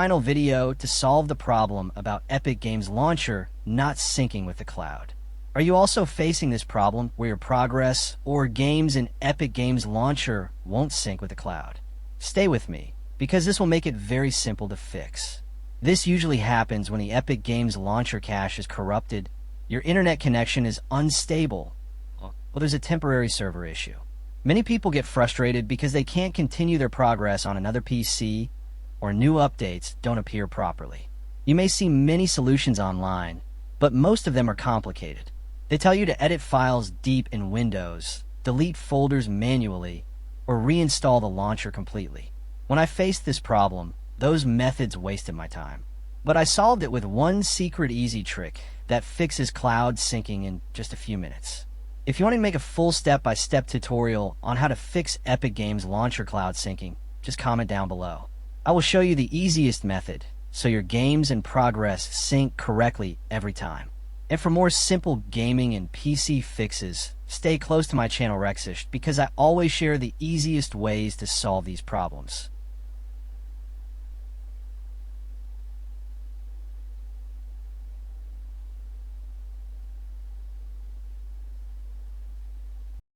Final video to solve the problem about Epic Games Launcher not syncing with the cloud. Are you also facing this problem where your progress or games in Epic Games Launcher won't sync with the cloud? Stay with me, because this will make it very simple to fix. This usually happens when the Epic Games Launcher cache is corrupted, your internet connection is unstable, well, there's a temporary server issue. Many people get frustrated because they can't continue their progress on another PC, or new updates don't appear properly. You may see many solutions online, but most of them are complicated. They tell you to edit files deep in Windows, delete folders manually, or reinstall the launcher completely. When I faced this problem, those methods wasted my time. But I solved it with one secret easy trick that fixes cloud syncing in just a few minutes. If you want to make a full step-by-step tutorial on how to fix Epic Games Launcher cloud syncing, just comment down below. I will show you the easiest method, so your games and progress sync correctly every time. And for more simple gaming and PC fixes, stay close to my channel Rexish because I always share the easiest ways to solve these problems.